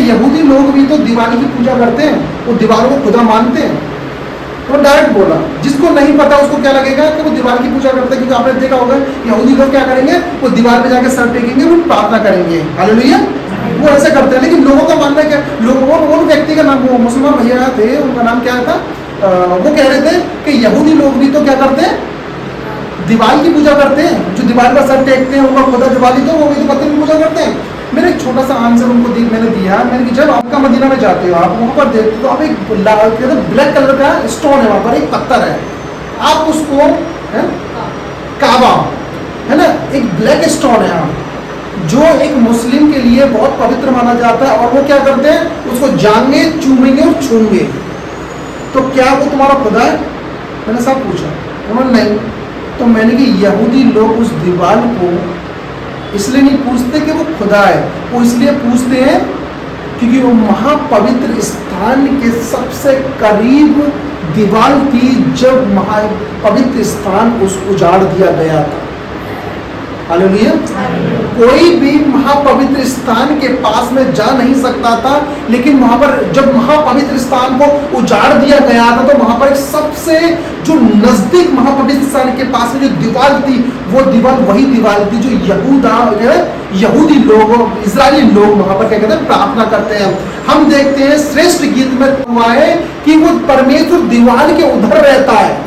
यहूदी लोग भी तो दीवार की पूजा करते हैं, वो दीवारों को खुदा मानते हैं। तो डायरेक्ट बोला, जिसको नहीं पता उसको क्या लगेगा कि वो दीवार की पूजा करते हैं, क्योंकि आपने देखा होगा यहूदी लोग क्या करेंगे, वो दीवार पे जाके सर टेकेंगे, वो प्रार्थना करेंगे, हालेलुया, वो ऐसे करते हैं। लेकिन लोगों का मानना क्या, लोगों वो व्यक्ति का नाम, वो मुसलमान भैया थे, उनका नाम क्या था, वो कह रहे थे कि यहूदी लोग भी तो क्या करते हैं, दीवार की पूजा करते हैं, जो दीवार पर सर टेकते हैं उनका खुदा दिवाली, तो वो भी तो पत्थर की पूजा करते हैं। मैंने एक छोटा सा आंसर उनको मैंने दिया, मैंने कि जब आपका मदीना में जाते हो, आप वहाँ पर देखते हो तो आप एक ब्लैक कलर का स्टोन है, वहाँ पर एक पत्थर है, आप उसको काबा है ना, एक ब्लैक स्टोन है, जो एक मुस्लिम के लिए बहुत पवित्र माना जाता है, और वो क्या करते हैं, उसको जाएंगे, चूमेंगे और छूंगे। तो क्या वो तुम्हारा खुदा है? मैंने सब पूछा, उन्होंने नहीं। तो मैंने कि यहूदी लोग उस दीवार को इसलिए नहीं पूछते कि वो खुदा है, वो इसलिए पूछते हैं क्योंकि वो महापवित्र स्थान के सबसे करीब दीवार थी, जब महापवित्र स्थान उसको उजाड़ दिया गया था। हालेलुया। कोई भी महापवित्र स्थान के पास में जा नहीं सकता था, लेकिन वहां पर जब महापवित्र स्थान को उजाड़ दिया गया था, तो वहां पर एक सबसे जो नजदीक महापवित्र स्थान के पास में जो दीवार थी, वो दीवार वही दीवार थी जो यहूदी लोग, इजरायली लोग वहां पर क्या कहते हैं, प्रार्थना करते हैं। हम देखते हैं श्रेष्ठ गीत में हुआ है कि वो परमेश्वर दीवार के उधर रहता है।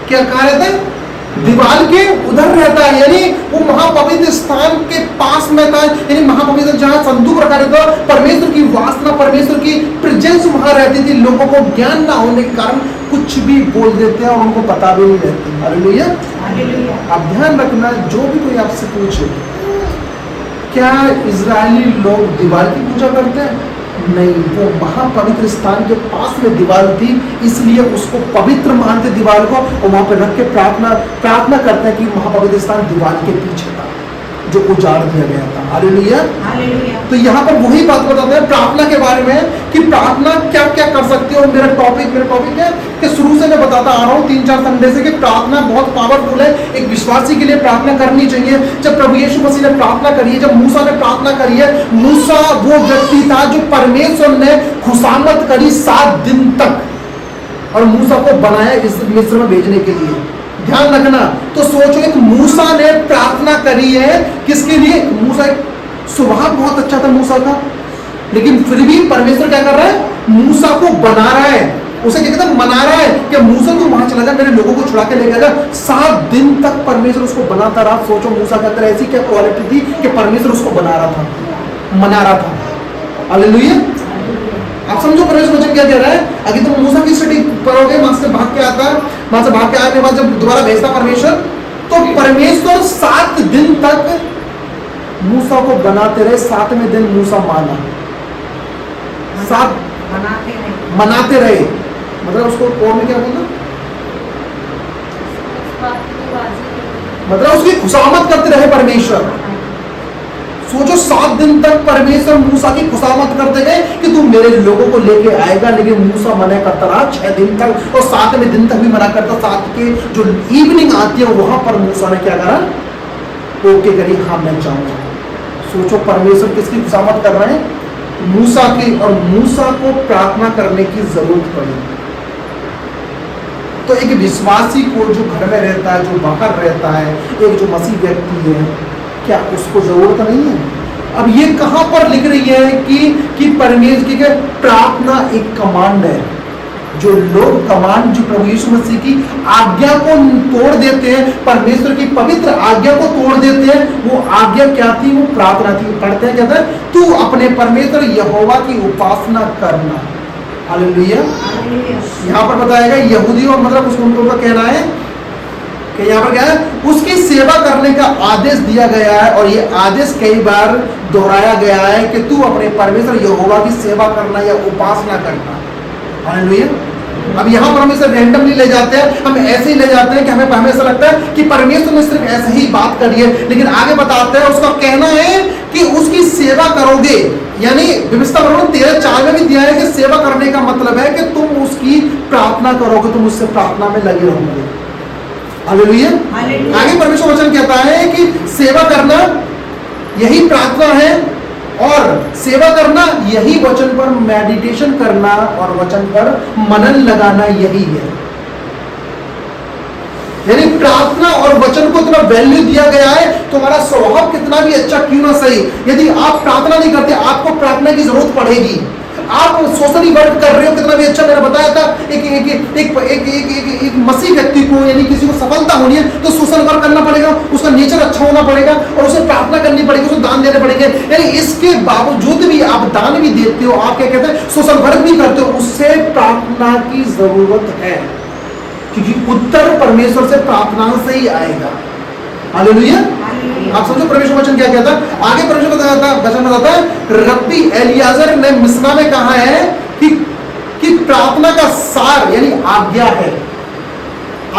क्या कहा रहता है? दीवार के उधर रहता है, यानी वो महापवित्र स्थान के पास में था, यानी महापवित्र जहां संदूक रखा रहता, परमेश्वर की वासना, परमेश्वर की प्रेजेंस वहां रहती थी। लोगों को ज्ञान ना होने के कारण कुछ भी बोल देते हैं और उनको पता भी नहीं रहती। हालेलुया। अब ध्यान रखना, जो भी कोई आपसे पूछे क्या इजरायली लोग दीवार की पूजा करते हैं? नहीं, वो महापवित्र स्थान के पास में दीवार थी, इसलिए उसको पवित्र मानते दीवार को, और वहां पर रख के प्रार्थना करते हैं कि महापवित्र स्थान दीवार के पीछे था जो उजाड़ दिया गया था। हालेलुया। तो यहाँ पर वही बात बताते हैं प्रार्थना के बारे में कि प्रार्थना क्या क्या कर सकती है। और मेरा टॉपिक है कि शुरू से मैं बताता आ रहा हूँ 3-4 संडे से कि प्रार्थना बहुत पावरफुल है। एक विश्वासी के लिए प्रार्थना करनी चाहिए। जब प्रभु यीशु मसीह ने प्रार्थना करी है, जब मूसा ने प्रार्थना करी है, मूसा वो व्यक्ति था जो परमेश्वर ने खुशामद करी 7 दिन तक, और मूसा को बनाया इस मिस्र में भेजने के लिए। ध्यान रखना। तो सोचो, एक मूसा ने प्रार्थना करी है किसके लिए? मूसा, स्वभाव बहुत अच्छा था मूसा का, लेकिन फिर भी परमेश्वर क्या कर रहा है? मूसा को बना रहा है, उसे क्या कहता है, मना रहा है कि मूसा तू वहां चला जा, मेरे लोगों को छुड़ा के लेके आजा। 7 दिन तक परमेश्वर उसको बनाता रहा। सोचो मूसा के अंदर ऐसी क्या क्वालिटी थी कि परमेश्वर उसको बना रहा था, मना रहा था। हालेलुया। आप समझो परमेश्वर वचन क्या कह रहा है। अगर तुम मूसा की स्टडी करोगे, वहां से भाग के आता है, वहां से भाग के आने के बाद जब दोबारा भेजता परमेश्वर, तो परमेश्वर 7 दिन तक मूसा को बनाते रहे। 7वें दिन मूसा माना, मनाते रहे। मतलब उसको और में क्या बोलना, मतलब उसकी खुशामद करते रहे परमेश्वर। सोचो 7 दिन तक परमेश्वर मूसा की खुशामद करते गए कि तू मेरे लोगों को लेके आएगा, लेकिन मूसा मना करता रहा 6 दिन तक, और 7वें दिन तक भी मना करता। 7 के जो इवनिंग आती है वहां पर मूसा ने क्या करा, ओके करी, हाँ मैं जाऊंगा। सोचो परमेश्वर किसकी खुशामद कर रहे हैं? मूसा की। और मूसा को प्रार्थना करने की जरूरत पड़ी। तो एक विश्वासी को जो घर में रहता है, जो बाहर रहता है, एक जो मसीह व्यक्ति है, क्या उसको जरूरत नहीं है? अब ये कहां पर लिख रही है कि परमेश्वर की प्रार्थना एक कमांड है। जो लोग कमांड, जो प्रभु यीशु मसीह की आज्ञा को तोड़ देते हैं, परमेश्वर की पवित्र आज्ञा को तोड़ देते हैं, वो आज्ञा क्या थी? वो प्रार्थना थी। पढ़ते हैं, कहते हैं तू अपने परमेश्वर यहोवा की उपासना करना। हालेलुया। यहाँ पर बताएगा यहूदी, और मतलब उसको उनका कहना है कि यहाँ पर क्या है, उसकी सेवा करने का आदेश दिया गया है। और ये आदेश कई बार दोहराया गया है कि तू अपने परमेश्वर यहोवा की सेवा करना या उपासना करना। हालेलुया। अब यहाँ पर हम इसे रैंडमली ले जाते हैं, हम ऐसे ही ले जाते हैं कि हमें हमेशा लगता है कि परमेश्वर ने सिर्फ ऐसे ही बात करी है, लेकिन आगे बताते हैं उसका कहना है कि उसकी सेवा करोगे। यानी व्यवस्था 13:4 में भी दिया है कि सेवा करने का मतलब है कि तुम उसकी प्रार्थना करोगे, तुम उससे प्रार्थना में लगे रहोगे। हालेलुया। आगे परमेश्वर वचन कहता है कि सेवा करना यही प्रार्थना है, और यही वचन पर मेडिटेशन करना और वचन पर मनन लगाना यही है। यानी प्रार्थना और वचन को इतना वैल्यू दिया गया है, तुम्हारा स्वभाव कितना भी अच्छा क्यों ना सही, यदि आप प्रार्थना नहीं करते आपको प्रार्थना की जरूरत पड़ेगी। आप सोशली वर्क कर रहे हो कितना भी अच्छा, मैंने बताया था एक एक एक एक एक एक एक मसीह व्यक्ति को यानी किसी को सफलता होनी है तो सोशल वर्क करना पड़ेगा, उसका नेचर अच्छा होना पड़ेगा और उसे प्रार्थना करनी पड़ेगी, उसे दान देने पड़ेंगे। यानी इसके बावजूद भी आप दान भी देते हो, आप क्या कहते हैं सोशल वर्क भी करते हो, उससे प्रार्थना की जरूरत है, क्योंकि उत्तर परमेश्वर से प्रार्थना से ही आएगा। हालेलुया। आप समझो परमेश्वर वचन क्या कहता है, आगे परमेश्वर वचन बताता है, रब्बी एलियाजर ने मिस्ना में कहा है कि प्रार्थना का सार यानी आज्ञा है।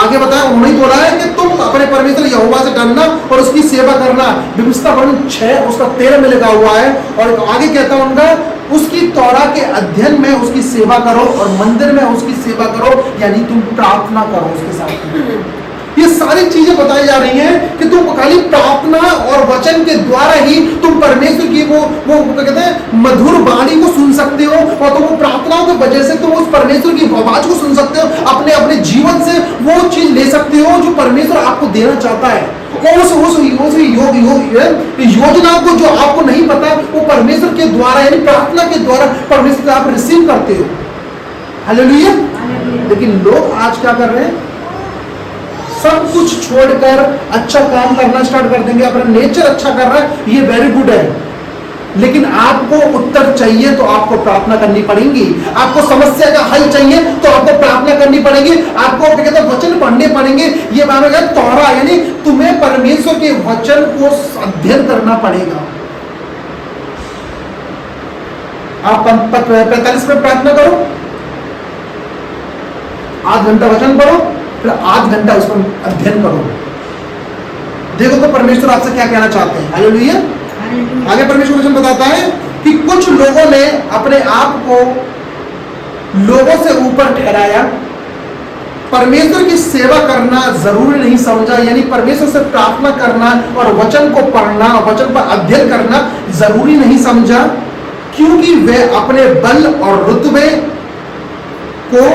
आगे बताया उन्होंने बोला है कि तुम अपने परमेश्वर यहोवा से डरना और उसकी सेवा करना। विभिन्नता वर्णन 6 उसका 13 में लिखा हुआ है। और आगे कहता है उनका, उसकी तौरा के अध्ययन में उसकी सेवा करो और मंदिर में उसकी सेवा करो, यानी तुम प्रार्थना करो उसके साथ। ये सारी चीजें बताई जा रही हैं कि तुम खाली प्रार्थना और वचन के द्वारा ही तुम परमेश्वर की वो कहते हैं मधुर वाणी को सुन सकते हो, और तुम वो प्रार्थनाओं की वजह से तुम उस परमेश्वर की आवाज को सुन सकते हो, अपने अपने जीवन से वो चीज ले सकते हो जो परमेश्वर आपको देना चाहता है। और उस योजना को जो आपको नहीं पता वो परमेश्वर के द्वारा यानी प्रार्थना के द्वारा परमेश्वर आप रिसीव करते हो। हालेलुया। लेकिन लोग आज क्या कर रहे हैं, सब कुछ छोड़कर अच्छा काम करना स्टार्ट कर देंगे, अपना नेचर अच्छा कर रहा है, ये वेरी गुड है, लेकिन आपको उत्तर चाहिए तो आपको प्रार्थना करनी पड़ेगी। आपको समस्या का हल चाहिए तो आपको प्रार्थना करनी पड़ेगी, आपको क्या कहते हैं वचन पढ़ने पड़ेंगे। ये माना तौरा यानी तुम्हें परमेश्वर के वचन को अध्ययन करना पड़ेगा। आप 45 मिनट प्रार्थना करो, आध घंटा वचन पढ़ो, फिर आध घंटा उस पर अध्ययन करो, देखो तो परमेश्वर आपसे क्या कहना चाहते हैं। हालेलुया। आगे परमेश्वर वचन बताता है कि कुछ लोगों ने अपने आप को लोगों से ऊपर ठहराया, परमेश्वर की सेवा करना जरूरी नहीं समझा, यानी परमेश्वर से प्रार्थना करना और वचन को पढ़ना और वचन पर अध्ययन करना जरूरी नहीं समझा, क्योंकि वे अपने बल और रुतबे को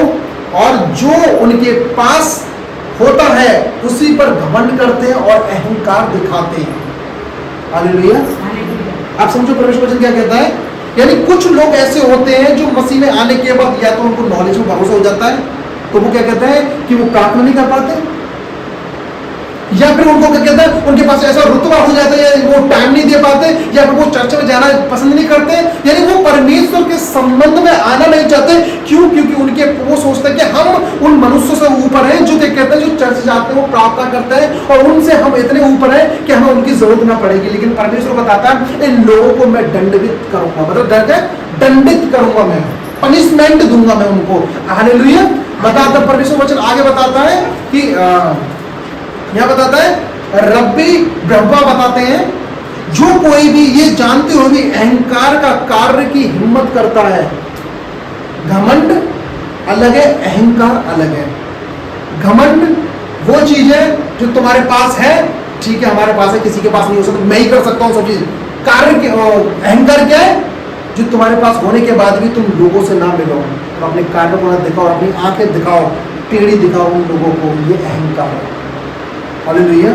और जो उनके पास होता है उसी पर घमंड करते हैं और अहंकार दिखाते हैं। हालेलुया। आप समझो परमेश्वर वचन क्या कहता है, यानी कुछ लोग ऐसे होते हैं जो मसीह में आने के बाद या तो उनको नॉलेज में भरोसा हो जाता है तो वो क्या कहते हैं कि वो प्रार्थना नहीं कर पाते, या फिर उनको क्या कहते हैं उनके पास ऐसा रुतबा हो जाता है वो टाइम नहीं दे पाते, या फिर वो चर्च में जाना पसंद नहीं करते, यानी वो परमेश्वर के संबंध में आना नहीं चाहते। क्यों? क्योंकि उनके वो सोचते हैं कि हम उन मनुष्यों से ऊपर हैं जो क्या कहते हैं जो चर्च जाते हैं वो प्रार्थना करते हैं और उनसे हम इतने ऊपर हैं कि हमें उनकी जरूरत ना पड़ेगी। लेकिन परमेश्वर बताता है इन लोगों को मैं दंडित करूंगा, मतलब दंडित करूंगा, मैं पनिशमेंट दूंगा मैं उनको। हालेलुया। बताता परमेश्वर वचन आगे बताता है कि यहां बताता है रब्बी ब्रह्मा बताते हैं जो कोई भी ये जानते हुए भी अहंकार का कार्य की हिम्मत करता है। घमंड अलग है, अहंकार अलग है। घमंड वो चीज है जो तुम्हारे पास है, ठीक है हमारे पास है, किसी के पास नहीं हो सकता, मैं ही कर सकता हूं सब चीज। कार्य अहंकार क्या है? जो तुम्हारे पास होने के बाद भी तुम लोगों से ना मिलो, तो अपने कार्यों को ना दिखाओ, अपनी आंखें दिखाओ, टेढ़ी दिखाओ उन लोगों को, ये अहंकार है। हालेलुया।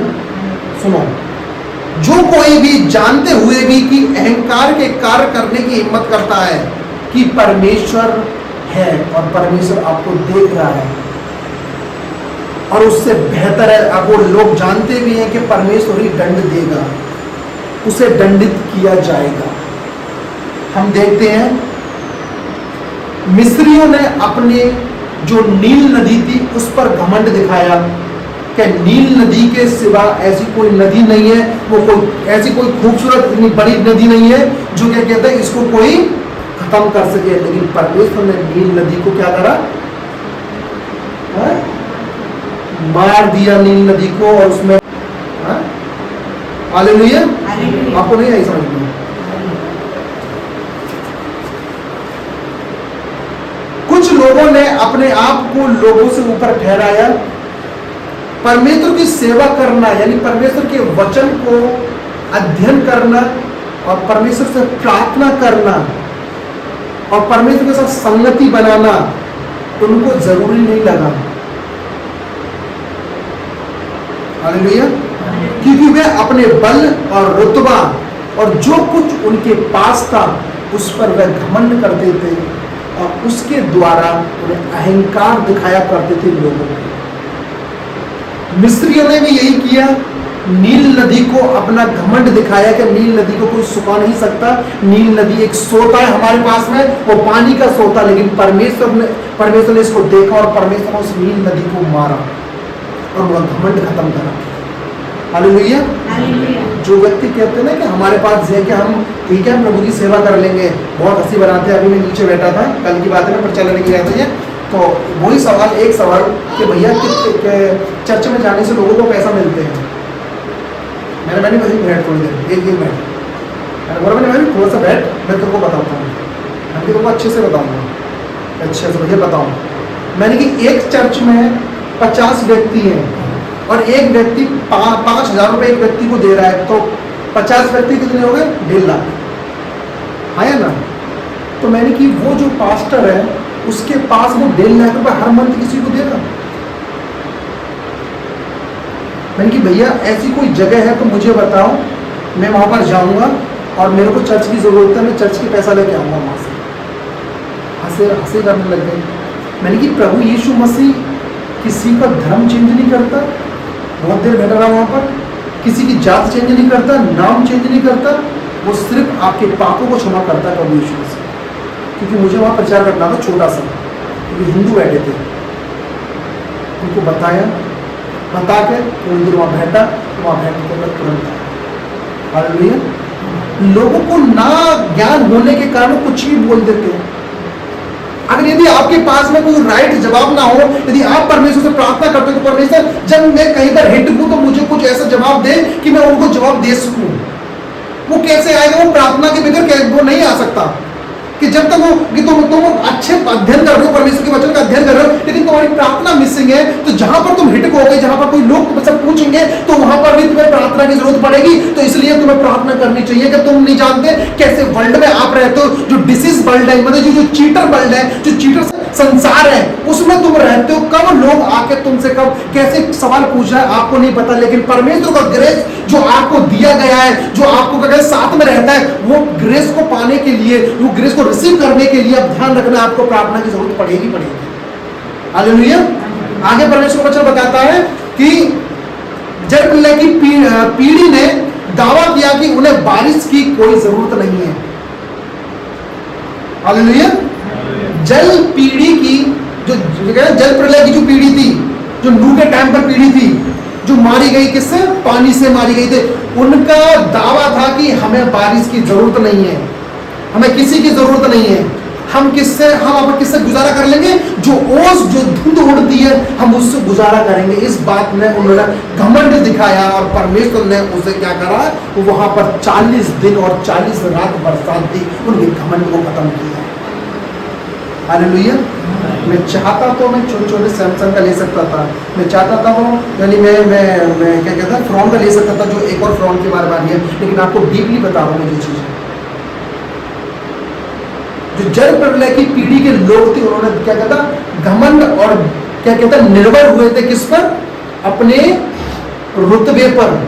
सुनो, जो कोई भी जानते हुए भी कि अहंकार के कार्य करने की हिम्मत करता है कि परमेश्वर है और परमेश्वर आपको देख रहा है और उससे बेहतर है, अब वो लोग जानते भी हैं कि परमेश्वर ही दंड देगा, उसे दंडित किया जाएगा। हम देखते हैं मिस्रियों ने अपने जो नील नदी थी उस पर घमंड दिखाया कि नील नदी के सिवा ऐसी कोई नदी नहीं है, वो कोई ऐसी कोई खूबसूरत इतनी बड़ी नदी नहीं है जो क्या कहते हैं इसको कोई खत्म कर सके। लेकिन परमेश्वर ने नील नदी को क्या करा? मार दिया नील नदी को और उसमें हालेलुया। आपको नहीं आई समझ में? कुछ लोगों ने अपने आप को लोगों से ऊपर ठहराया, परमेश्वर की सेवा करना यानी परमेश्वर के वचन को अध्ययन करना और परमेश्वर से प्रार्थना करना और परमेश्वर के साथ संगति बनाना उनको जरूरी नहीं लगा। हालेलुया। क्योंकि वे अपने बल और रुतबा और जो कुछ उनके पास था उस पर वे घमंड करते थे और उसके द्वारा उन्हें अहंकार दिखाया करते थे लोगों को। मिस्रियों ने भी यही किया, नील नदी को अपना घमंड दिखाया कि नील नदी को कोई सुखा नहीं सकता। नील नदी एक सोता है हमारे पास में, वो पानी का सोता, लेकिन परमेश्वर ने इसको देखा और परमेश्वर ने उस नील नदी को मारा और वह घमंड खत्म करा। हालेलुया। जो व्यक्ति कहते हैं ना कि हमारे पास है कि हम ठीक है प्रभु की सेवा कर लेंगे, बहुत हंसी बनाते हैं। अभी मैं नीचे बैठा था, कल की बात है, मैं प्रचार लेके गया था, तो वही सवाल, एक सवाल कि भैया चर्च में जाने से लोगों को पैसा मिलते हैं। मैंने बैठ थोड़ी देर, एक मिनट मैंने थोड़ा सा बैठ, मैं तुमको बताता हूँ, मैं तुमको अच्छे से बताऊँगा, अच्छे से भैया बताऊँ। मैंने कि एक चर्च में 50 व्यक्ति हैं और एक व्यक्ति 5,000 रुपये एक व्यक्ति को दे रहा है, तो 50 व्यक्ति कितने हो गए? 1.5 लाख, है ना। तो मैंने कि वो जो पास्टर है उसके पास वो 1.5 लाख रुपये हर मंथ किसी को दे रहा। मैंने कि भैया ऐसी कोई जगह है तो मुझे बताओ, मैं वहां पर जाऊंगा और मेरे को चर्च की जरूरत है, मैं चर्च के पैसा लेके आऊंगा वहां से। हंसे करने लग गए। मैंने कि प्रभु यीशु मसीह किसी का धर्म चेंज नहीं करता, बहुत देर बैठा रहा वहां पर, किसी की जात चेंज नहीं करता, नाम चेंज नहीं करता, वो सिर्फ आपके पापों को क्षमा करता है प्रभु यीशु मसीह। क्योंकि मुझे वहां प्रचार करना था छोटा सा, क्योंकि हिंदू बैठे थे, उनको बताया, बता के थोड़ी देर वहां बैठा, तो वहां बैठ के तुरंत आया। हालेलुया। लोगों को ना ज्ञान होने के कारण कुछ भी बोल देते हैं। अगर यदि आपके पास में कोई राइट जवाब ना हो, यदि आप परमेश्वर से प्रार्थना करते हो तो परमेश्वर जब मैं कहीं पर हिट हूं तो मुझे कुछ ऐसा जवाब दे कि मैं उनको जवाब दे सकूं। वो कैसे आएगा? वो प्रार्थना के बगैर वो नहीं आ सकता। कि जब तक वो कि तुम अच्छे अध्ययन कर रहे हो, परमेश्वर के वचन का अध्ययन कर रहे हो, लेकिन तुम्हारी प्रार्थना मिसिंग है, तो जहां पर तुम हिट हो गए, जहां पर कोई लोग तुमसे पूछेंगे तो वहां पर भी तुम्हें प्रार्थना की जरूरत पड़ेगी। तो इसलिए तुम्हें प्रार्थना करनी चाहिए कि तुम नहीं जानते कैसे वर्ल्ड में आप रहते हो, जो डिसीज वर्ल्ड है, मतलब जो चीटर वर्ल्ड है, जो चीटर संसार है, उसमें तुम रहते हो। कब लोग आके तुमसे कब कैसे सवाल पूछ रहा है आपको नहीं पता, लेकिन परमेश्वर का ग्रेस जो आपको दिया गया है, जो आपको साथ में रहता है, वो ग्रेस को पाने के लिए, वो ग्रेस को रिसीव करने के लिए अब ध्यान रखना, आपको प्रार्थना की जरूरत पड़ेगी। हालेलुया। आगे परमेश्वर वचन बताता है कि जल की पीढ़ी ने दावा किया कि उन्हें बारिश की कोई जरूरत नहीं है। हालेलुया। जल पीढ़ी की जो जल प्रलय की जो पीढ़ी थी, जो नूह के टाइम पर पीढ़ी थी, जो मारी गई, किससे? पानी से मारी गई थी। उनका दावा था कि हमें बारिश की जरूरत नहीं है, हमें किसी की जरूरत नहीं है। हम किससे गुजारा कर लेंगे? जो ओस, जो धुंध उड़ती है, हम उससे गुजारा करेंगे। इस बात में उन्होंने घमंड दिखाया और परमेश्वर ने उसे क्या करा? वहां पर 40 दिन और 40 रात बरसात दी, उनके घमंड को खत्म किया। हालेलुया। मैं चाहता तो मैं छोटे सैमसंग का ले सकता था, मैं चाहता था वो, यानी मैं क्या कहता है, फ्रॉन का ले सकता था, जो एक और फ्रॉन के बारे में है, लेकिन आपको डीपली बता रहा हूँ मैं ये चीज। जो जल प्रलय की पीढ़ी के लोग थे, उन्होंने क्या कहता, घमंड और क्या कहता, निर्भर हुए थे किस पर? अपने रुतबे पर,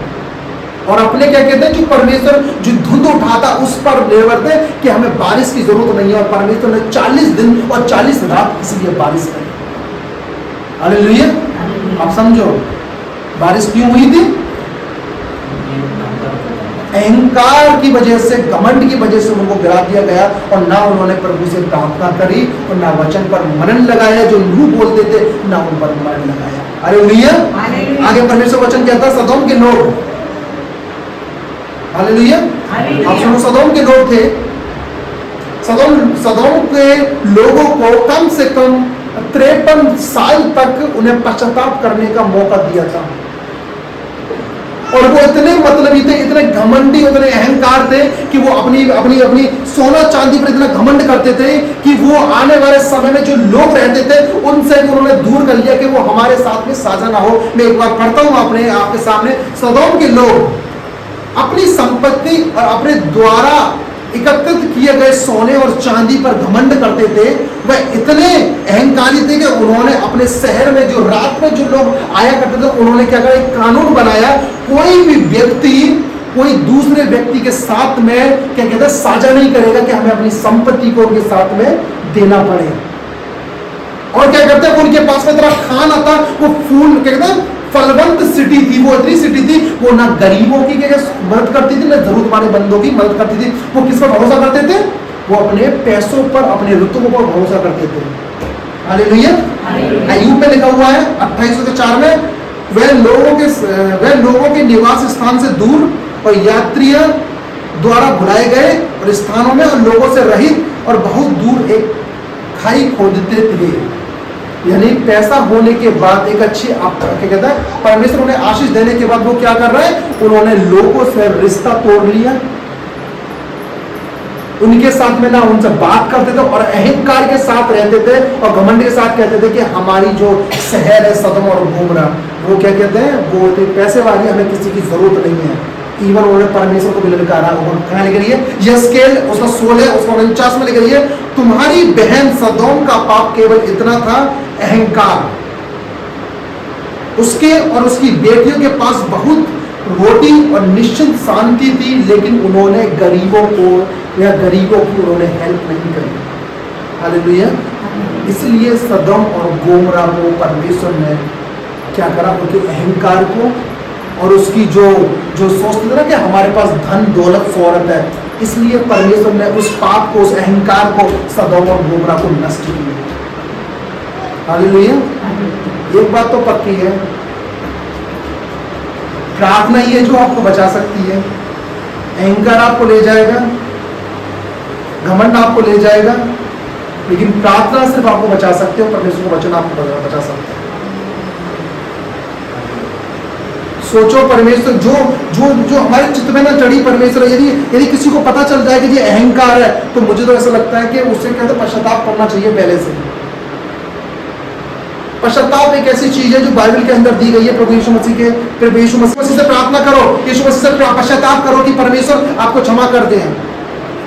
और अपने क्या कहते हैं, जो परमेश्वर जो धुंध उठाता उस पर निर्भर थे कि हमें बारिश की जरूरत नहीं है। और परमेश्वर ने 40 दिन और 40 रात इसलिए बारिश करी। हालेलुया। आप समझो बारिश क्यों हुई थी? अहंकार की वजह से, घमंड की वजह से उनको गिरा दिया गया, और ना उन्होंने प्रभु से प्रार्थना करी और ना वचन पर मनन लगाया, जो नूह बोलते थे, ना उन पर मनन लगाया। हालेलुया। आगे परमेश्वर वचन कहता है, सदोम के लोग, हालेलुया, आप सुनो, सदोम के लोग थे, सदोम के लोगों को कम से कम 53 साल तक उन्हें पश्चाताप करने का मौका दिया था। और वो इतने मतलबी थे, इतने घमंडी, इतने अहंकार थे कि वो अपनी सोना चांदी पर इतना घमंड करते थे कि वो आने वाले समय में जो लोग रहते थे उनसे भी उन्होंने दूर कर लिया कि वो हमारे साथ में साझा ना हो। मैं एक बार पढ़ता हूं आपके सामने। सदोम के लोग अपनी संपत्ति और अपने द्वारा एकत्रित किए गए सोने और चांदी पर घमंड करते थे, वह इतने अहंकारी थे कि उन्होंने अपने शहर में जो रात में जो लोग आया करते थे, उन्होंने क्या करा, एक कानून बनाया, कोई भी व्यक्ति कोई दूसरे व्यक्ति के साथ में क्या कहते हैं साझा नहीं करेगा कि हमें अपनी संपत्ति को उनके साथ में देना पड़े। और क्या करते हैं, उनके पास में इतना खान आता, वो फूल क्या कहते हैं फलवंत सिटी थी, वो इतनी सिटी थी, वो ना गरीबों की क्या मदद करती थी, ना जरूरतमंद बंदों की मदद करती थी। वो किस पर भरोसा करते थे? वो अपने पैसों पर, अपने रुतबों पर भरोसा करते थे। हालेलुया। अय्यूब में लिखा हुआ है 28:4 में, वह लोगों के निवास स्थान से दूर और यात्रियों द्वारा भुलाए गए और स्थानों में और लोगों से रहित और बहुत दूर एक खाई खोदते थे। यानी पैसा होने के बाद एक अच्छी क्या कहता है परमेश्वर उन्हें आशीष देने के बाद वो क्या कर रहे हैं, उन्होंने लोगों से रिश्ता तोड़ लिया, उनके साथ में ना उनसे बात करते थे और अहंकार के साथ रहते थे और घमंड के साथ कहते थे कि हमारी जो शहर है सदम और गोमरा, वो क्या कहते हैं, वो पैसे वाली, हमें किसी की जरूरत नहीं है। इवन उन्होंने परमेश्वर को भी ललकारा। कहां लिख रही है? यस्केल उसका 16 उसका 49 में लिख रही है, तुम्हारी बहन सदोम का पाप केवल इतना था, अहंकार। उसके और उसकी बेटियों के पास बहुत रोटी और निश्चित शांति थी, लेकिन उन्होंने गरीबों को या गरीबों की उन्होंने हेल्प नहीं करी। हालेलुया। इसलिए सदोम और गोमरा को परमेश्वर ने क्या करा, उनके अहंकार को और उसकी जो सोचते थे ना कि हमारे पास धन दौलत शोहरत है, इसलिए परमेश्वर ने उस पाप को, उस अहंकार को, सदोम और गोमरा को नष्ट किया। हालेलुया। एक बात तो पक्की है, प्रार्थना ही है जो आपको बचा सकती है। अहंकार आपको ले जाएगा, घमंड आपको ले जाएगा, लेकिन प्रार्थना सिर्फ आपको बचा सकते हो, परमेश्वर का वचन आपको बचा सकता है। सोचो परमेश्वर जो जो जो हमारे चित्त में ना चढ़ी परमेश्वर, यदि किसी को पता चल जाए कि ये अहंकार है, तो मुझे तो ऐसा लगता है कि उससे कहते पश्चाताप करना चाहिए पहले से। पश्चाताप एक ऐसी चीज है जो बाइबल के अंदर दी गई है, प्रभु यीशु मसीह के। फिर यीशु मसीह से प्रार्थना करो, यीशु मसीह से पश्चाताप करो कि परमेश्वर आपको क्षमा कर दे।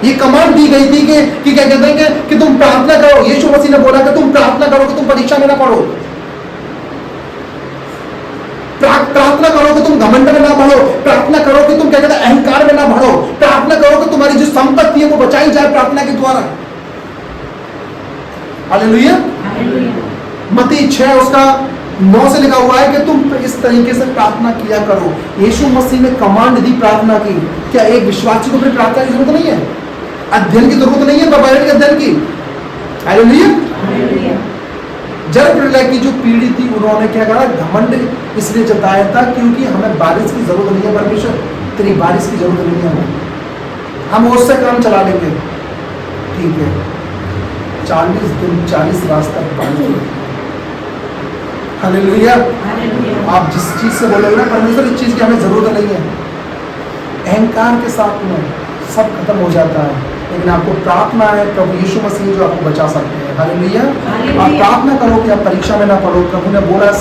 ये कमांड दी गई थी कि क्या कहते हैं कि तुम प्रार्थना करो। यीशु मसीह ने बोला कि तुम प्रार्थना करो कि तुम परीक्षा में ना पढ़ो, प्रार्थना करो कि तुम घमंड में ना बढ़ो, प्रार्थना करो कि तुम क्या कहते हैं अहंकार में ना बढ़ो, प्रार्थना करो कि तुम्हारी जो संपत्ति है वो बचाई जाए प्रार्थना के द्वारा। हालेलुया। मत्ती 6 उसका 9 से लिखा हुआ है कि तुम इस तरीके से प्रार्थना किया करो। यीशु मसीह ने कमांड दी प्रार्थना की। क्या एक विश्वासी को फिर प्रार्थना की जरूरत नहीं है? अध्ययन की जरूरत नहीं है बाइबल के अध्ययन की? हालेलुया। जल प्रलय की जो पीढ़ी थी, उन्होंने क्या कहा, घमंड इसलिए जताया था क्योंकि हमें बारिश की जरूरत नहीं है, परमेश्वर तेरी बारिश की जरूरत नहीं है, हम उससे काम चला लेंगे। ठीक है, 40 दिन 40 रात तक पानी। हालेलुया। आप जिस चीज से बोलोगे ना परमेश्वर इस चीज की हमें जरूरत नहीं है, अहंकार के साथ में सब खत्म हो जाता है। लेकिन आपको प्रार्थना है, प्रभु यीशु मसीह जो आपको बचा सकते हैं। हालेलुया। आप प्रार्थना करो कि आप परीक्षा में ना पढ़ो। प्रभु ने बोला